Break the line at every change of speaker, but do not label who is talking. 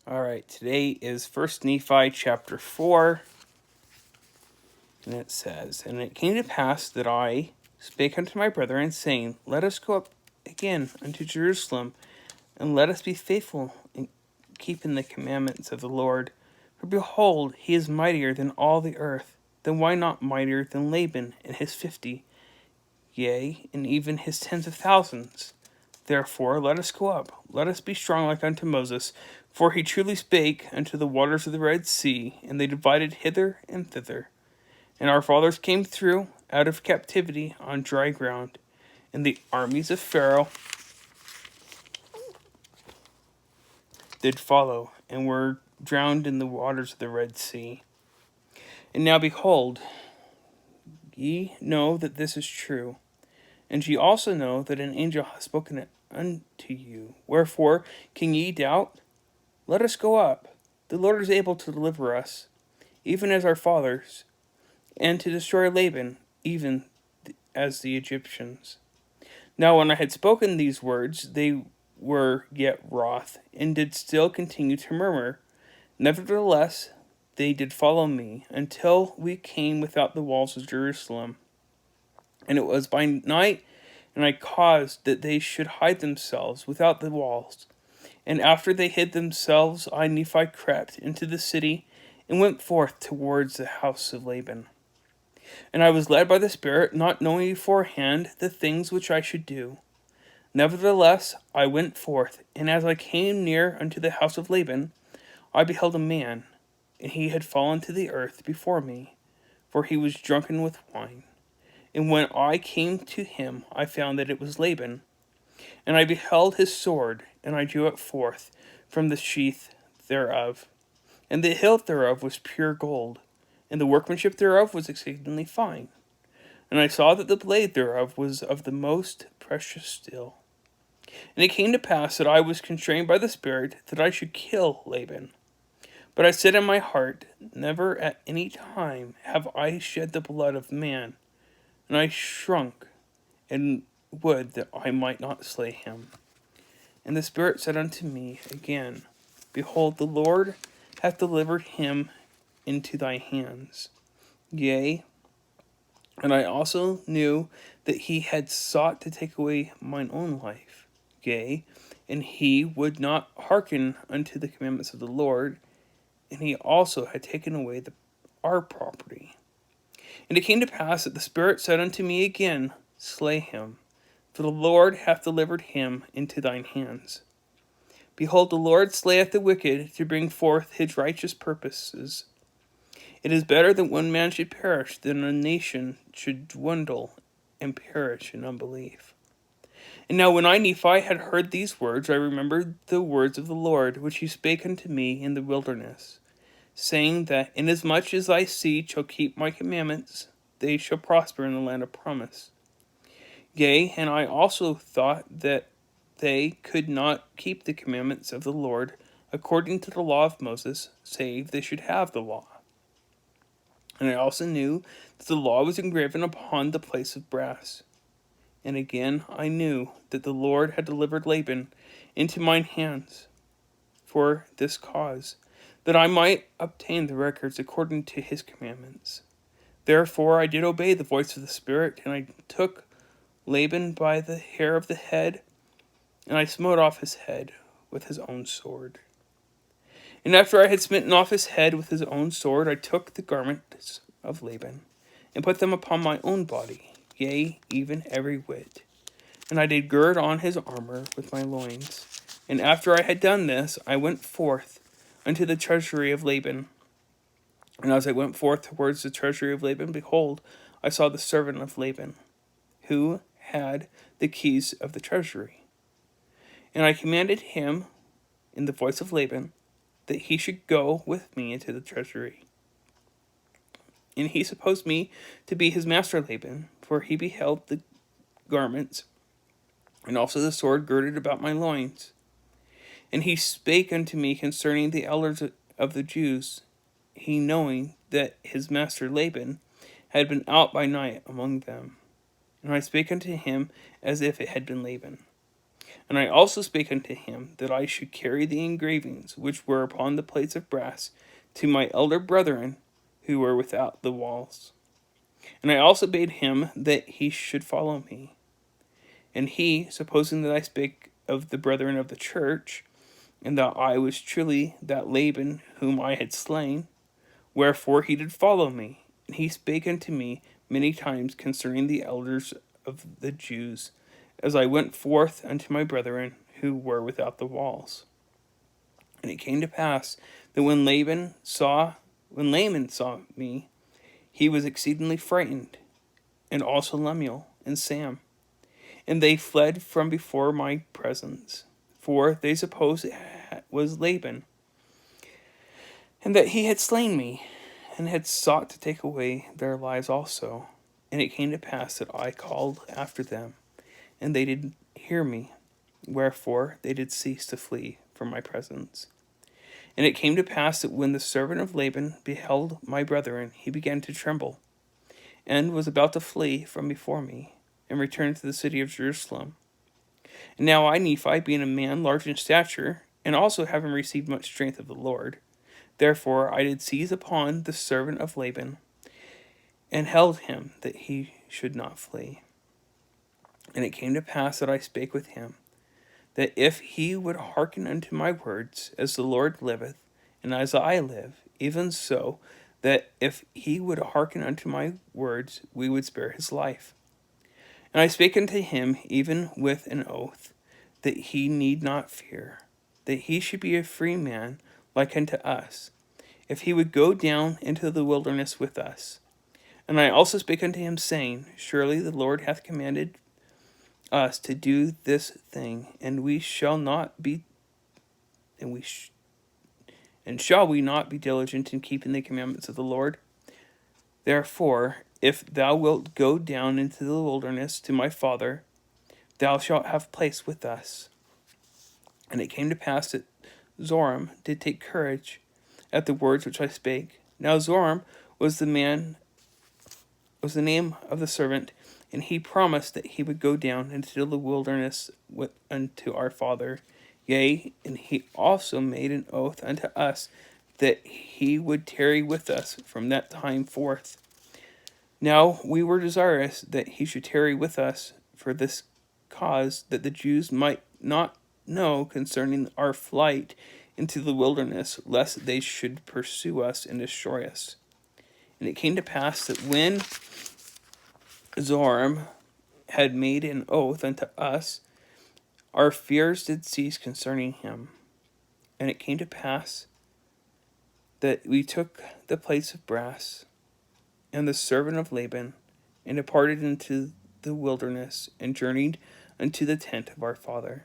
All right, today is 1 Nephi chapter 4, and it says, And it came to pass that I spake unto my brethren, saying, Let us go up again unto Jerusalem, and let us be faithful in keeping the commandments of the Lord. For behold, he is mightier than all the earth. Then why not mightier than Laban and his 50, yea, and even his tens of thousands? Therefore let us go up, let us be strong like unto Moses, for he truly spake unto the waters of the Red Sea, and they divided hither and thither. And our fathers came through out of captivity on dry ground, and the armies of Pharaoh did follow, and were drowned in the waters of the Red Sea. And now behold, ye know that this is true, and ye also know that an angel hath spoken it unto you. Wherefore can ye doubt? Let us go up. The Lord is able to deliver us, even as our fathers, and to destroy Laban, even as the Egyptians. Now when I had spoken these words, they were yet wroth, and did still continue to murmur. Nevertheless, they did follow me, until we came without the walls of Jerusalem. And it was by night, and I caused that they should hide themselves without the walls. And after they hid themselves, I, Nephi, crept into the city, and went forth towards the house of Laban. And I was led by the Spirit, not knowing beforehand the things which I should do. Nevertheless, I went forth, and as I came near unto the house of Laban, I beheld a man, and he had fallen to the earth before me, for he was drunken with wine. And when I came to him, I found that it was Laban. And I beheld his sword, and I drew it forth from the sheath thereof. And the hilt thereof was pure gold, and the workmanship thereof was exceedingly fine. And I saw that the blade thereof was of the most precious steel. And it came to pass that I was constrained by the Spirit that I should kill Laban. But I said in my heart, Never at any time have I shed the blood of man. And I shrunk, and would that I might not slay him. And the Spirit said unto me again, Behold, the Lord hath delivered him into thy hands. Yea, and I also knew that he had sought to take away mine own life. Yea, and he would not hearken unto the commandments of the Lord, and he also had taken away our property. And it came to pass that the Spirit said unto me again, Slay him, for the Lord hath delivered him into thine hands. Behold, the Lord slayeth the wicked to bring forth his righteous purposes. It is better that one man should perish than a nation should dwindle and perish in unbelief. And now when I, Nephi, had heard these words, I remembered the words of the Lord, which he spake unto me in the wilderness, saying that inasmuch as thy seed shall keep my commandments, they shall prosper in the land of promise. Yea, and I also thought that they could not keep the commandments of the Lord according to the law of Moses, save they should have the law. And I also knew that the law was engraven upon the place of brass. And again I knew that the Lord had delivered Laban into mine hands for this cause, that I might obtain the records according to his commandments. Therefore I did obey the voice of the Spirit, and I took Laban by the hair of the head, and I smote off his head with his own sword. And after I had smitten off his head with his own sword, I took the garments of Laban, and put them upon my own body, yea, even every whit. And I did gird on his armor with my loins. And after I had done this, I went forth unto the treasury of Laban. And as I went forth towards the treasury of Laban, behold, I saw the servant of Laban, who had the keys of the treasury. And I commanded him, in the voice of Laban, that he should go with me into the treasury. And he supposed me to be his master Laban, for he beheld the garments, and also the sword girded about my loins. And he spake unto me concerning the elders of the Jews, he knowing that his master Laban had been out by night among them. And I spake unto him as if it had been Laban. And I also spake unto him that I should carry the engravings which were upon the plates of brass to my elder brethren who were without the walls. And I also bade him that he should follow me. And he, supposing that I spake of the brethren of the church, and that I was truly that Laban whom I had slain, wherefore he did follow me. And he spake unto me many times concerning the elders of the Jews, as I went forth unto my brethren who were without the walls. And it came to pass that when Laman saw me, he was exceedingly frightened, and also Lemuel and Sam. And they fled from before my presence, for they supposed it was Laban, and that he had slain me, and had sought to take away their lives also. And it came to pass that I called after them, and they did hear me, wherefore they did cease to flee from my presence. And it came to pass that when the servant of Laban beheld my brethren, he began to tremble, and was about to flee from before me, and return to the city of Jerusalem. And now I, Nephi, being a man large in stature, and also having received much strength of the Lord, therefore I did seize upon the servant of Laban, and held him that he should not flee. And it came to pass that I spake with him, that if he would hearken unto my words, as the Lord liveth, and as I live, even so, that if he would hearken unto my words, we would spare his life. And I spake unto him even with an oath, that he need not fear, that he should be a free man like unto us, if he would go down into the wilderness with us. And I also spake unto him, saying, Surely the Lord hath commanded us to do this thing, and we shall not be, and shall we not be diligent in keeping the commandments of the Lord? Therefore, if thou wilt go down into the wilderness to my father, thou shalt have place with us. And it came to pass that Zoram did take courage at the words which I spake. Now Zoram was the name of the servant, and he promised that he would go down into the wilderness unto our father. Yea, and he also made an oath unto us that he would tarry with us from that time forth. Now we were desirous that he should tarry with us for this cause, that the Jews might not know concerning our flight into the wilderness, lest they should pursue us and destroy us. And it came to pass that when Zoram had made an oath unto us, our fears did cease concerning him. And it came to pass that we took the plates of brass and the servant of Laban, and departed into the wilderness, and journeyed unto the tent of our father.